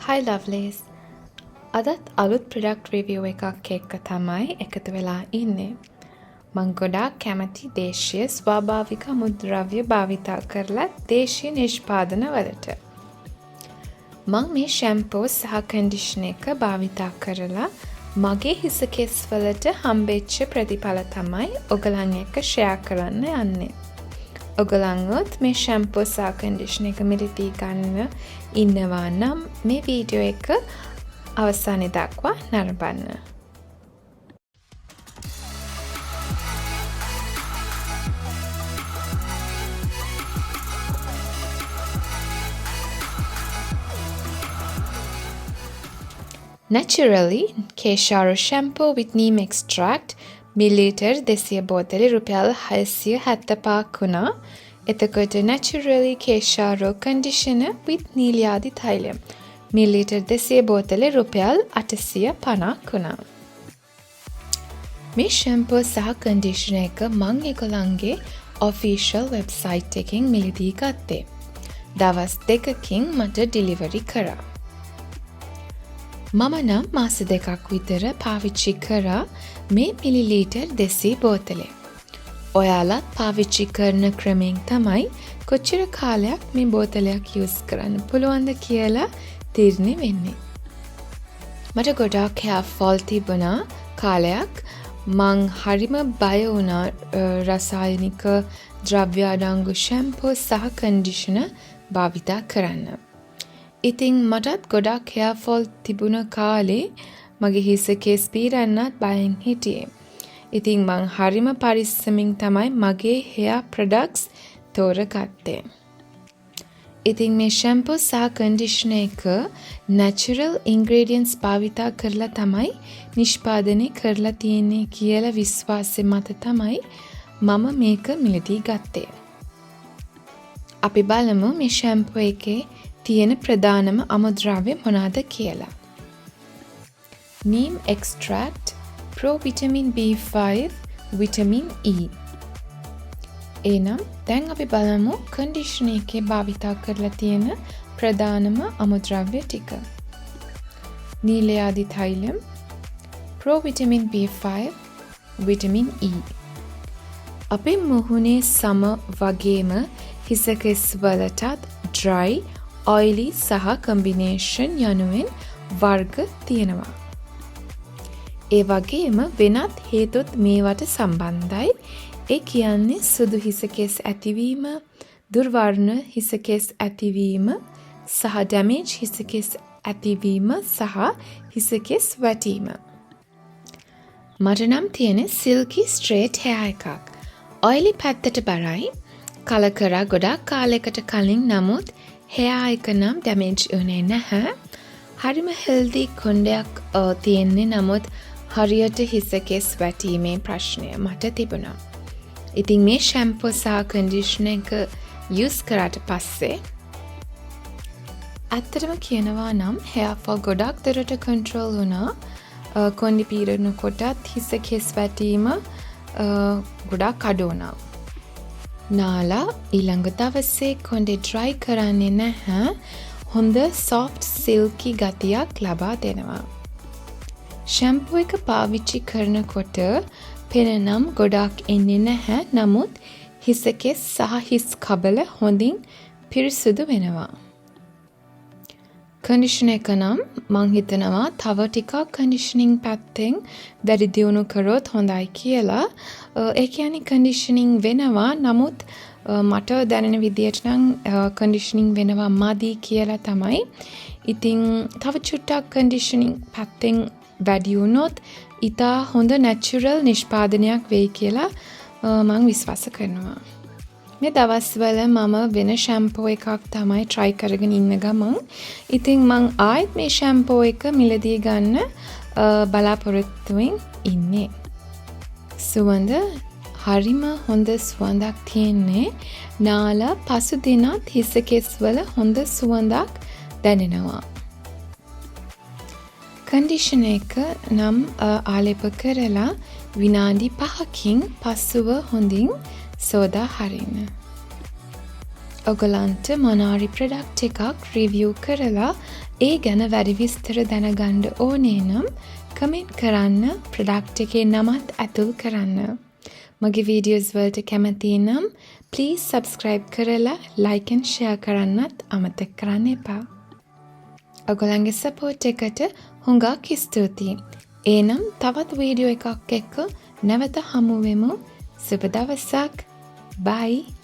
Hi lovelies. අදත් අලුත් product review එකක් එක්ක තමයි එකතු වෙලා ඉන්නේ. මං ගොඩාක් කැමති දේශීය ස්වාභාවික අමුද්‍රව්‍ය භාවිතා කරලා දේශීය නිෂ්පාදන වලට. මං මේ ෂැම්පෝ සහ කන්ඩිෂනර් එක භාවිතා කරලා මගේ හිස කෙස් වලට හම්බෙච්ච ප්‍රතිඵල තමයි ඔයගලන් එක්ක ෂෙයා කරන්න යන්නේ. ඔයගලන්වත් මේ ෂැම්පෝ සහ කන්ඩිෂනර් එක මිලදී ගන්න ඉන්නවා නම් මේ වීඩියෝ එක අවසානයේ දක්වා නරඹන්න. Naturally Shampoo shampoo with neem extract millilitre 200 බෝතලේ රුපියල් 675ක් වුණා. එතකොට Naturally Shampoo conditioner with නිලයාදි තෛලම් මිලිලීටර් 200 බෝතලේ රුපියල් 850ක් වුණා. මේ ෂැම්පෝ සහ කන්ඩිෂනර් එක මං ඒගොල්ලන්ගේ official website එකෙන් මිලදී ගත්තේ. දවස් 2කින් මට delivery කරා. මම නම් මාස 2ක් විතර පාවිච්චි කරා මේ මිලිලීටර් 200 බෝතලේ. ඔයාලත් පාවිච්චි කරන ක්‍රමෙන් තමයි කොච්චර කාලයක් මේ බෝතලයක් use කරන්න පුළුවන්ද කියලා තීරණය වෙන්නේ. මට ගොඩාක් hair fall තිබුණා කාලයක්. මං හරිම බය වුණා රසායනික ද්‍රව්‍ය අඩංගු ෂැම්පෝ සහ කන්ඩිෂනර් භාවිතා කරන්න. ඉතින් මටත් ගොඩක් hair fall තිබුණ කාලේ මගේ හිස කෙස් පීරන්නත් බයෙන් හිටියේ. ඉතින් මං හරිම පරිස්සමින් තමයි මගේ hair products තෝරගත්තේ. ඉතින් මේ ෂැම්පෝ සහ කන්ඩිෂනර් එක natural ingredients භාවිතා කරලා තමයි නිෂ්පාදනය කරලා තියෙන්නේ කියලා විශ්වාසෙ මත තමයි මම මේක මිලදී ගත්තේ. අපි බලමු මේ ෂැම්පෝ එකේ තියෙන ප්‍රධානම අමුද්‍රව්‍ය මොනවාද කියලා. Neem extract, pro vitamin B5, vitamin E. එනම් දැන් අපි බලමු කන්ඩිෂනර් එකේ භාවිතා කරලා තියෙන ප්‍රධානම අමුද්‍රව්‍ය ටික. නිලයාදි තෛලම්, pro vitamin B5, vitamin E. අපේ මුහුණේ සම වගේම හිස කෙස් වලටත් dry, oily සහ combination යනුවෙන් වර්ග තියෙනවා. ඒ වගේම වෙනත් හේතුත් මේවට සම්බන්ධයි. ඒ කියන්නේ සුදු හිස කෙස් ඇතිවීම, දුර්වර්ණ හිස කෙස් ඇතිවීම සහ damage හිස කෙස් ඇතිවීම සහ හිස කෙස් වැටීම. මට නම් තියෙන silky straight hair එකක්. oily පැත්තට බරයි. කලර් කරා ගොඩක් කාලයකට කලින් නමුත් hair එක නම් damage වුණේ නැහැ. හරිම healthy කොණ්ඩයක් තියෙන්නේ නමුත් හරියට හිස කෙස් වැටීමේ ප්‍රශ්නය මට තිබුණා. ඉතින් මේ ෂැම්පෝ සහ කන්ඩිෂනර් එක use කරාට පස්සේ ඇත්තටම කියනවා නම් hair fall ගොඩක් දුරට control වුණා. කොණ්ඩි පීරනකොටත් හිස කෙස් වැටීම ගොඩක් අඩු වුණා. නාලා ඊළඟ දවසේ කොණ්ඩේ dry කරන්නේ නැහැ. හොඳ soft silky ගතියක් ලබා දෙනවා. ෂැම්පෝ එක පාවිච්චි කරනකොට පෙන නම් ගොඩක් එන්නේ නැහැ. නමුත් හිස කෙස් සහ හිස් කබල හොඳින් පිරිසුදු වෙනවා. කන්ඩිෂනර් එක නම් මං හිතනවා තව ටිකක් කන්ඩිෂනින් පැත්තෙන් වැඩි දියුණු කරොත් හොඳයි කියලා. ඒ කියන්නේ කන්ඩිෂනින් වෙනවා නමුත් මට දැනෙන විදියට නම් කන්ඩිෂනින් වෙනවා මදි කියලා තමයි. ඉතින් තව චුට්ටක් කන්ඩිෂනින් පැත්තෙන් වැඩි වුණොත් ඉතා හොඳ natural නිෂ්පාදනයක් වෙයි කියලා මම විශ්වාස කරනවා. මේ දවස්වල මම වෙන ෂැම්පෝ එකක් තමයි try කරගෙන ඉන්න ගමන්. ඉතින් මං ආයෙත් මේ ෂැම්පෝ එක මිලදී ගන්න බලාපොරොත්තුවෙන් ඉන්නේ. සුවඳ හරිම හොඳ සුවඳක් තියෙන්නේ. නාලා පසු දිනත් හිස කෙස් වල හොඳ සුවඳක් දැනෙනවා. කන්ඩිෂනර් එක නම් ආලේප කරලා විනාඩි 5කින් පසුව හොඳින් සෝදා හරින්න. ඔගලන්ට මොනාරි ප්‍රොඩක්ට් එකක් රිවිව් කරලා ඒ ගැන වැඩි විස්තර දැනගන්න ඕනේ නම් කමෙන්ට් කරන්න, ප්‍රොඩක්ට් එකේ නමත් ඇතුල් කරන්න. මගේ වීඩියෝස් වලට කැමති නම් ප්ලීස් සබ්ස්ක්‍රයිබ් කරලා like and share කරන්නත් අමතක කරන්න එපා. ඔගලන්ගේ සපෝට් එකට හුඟක් ස්තුතියි. එනම් තවත් වීඩියෝ එකක් එක්ක නැවත හමු වෙමු. සුබ දවසක්. Bye.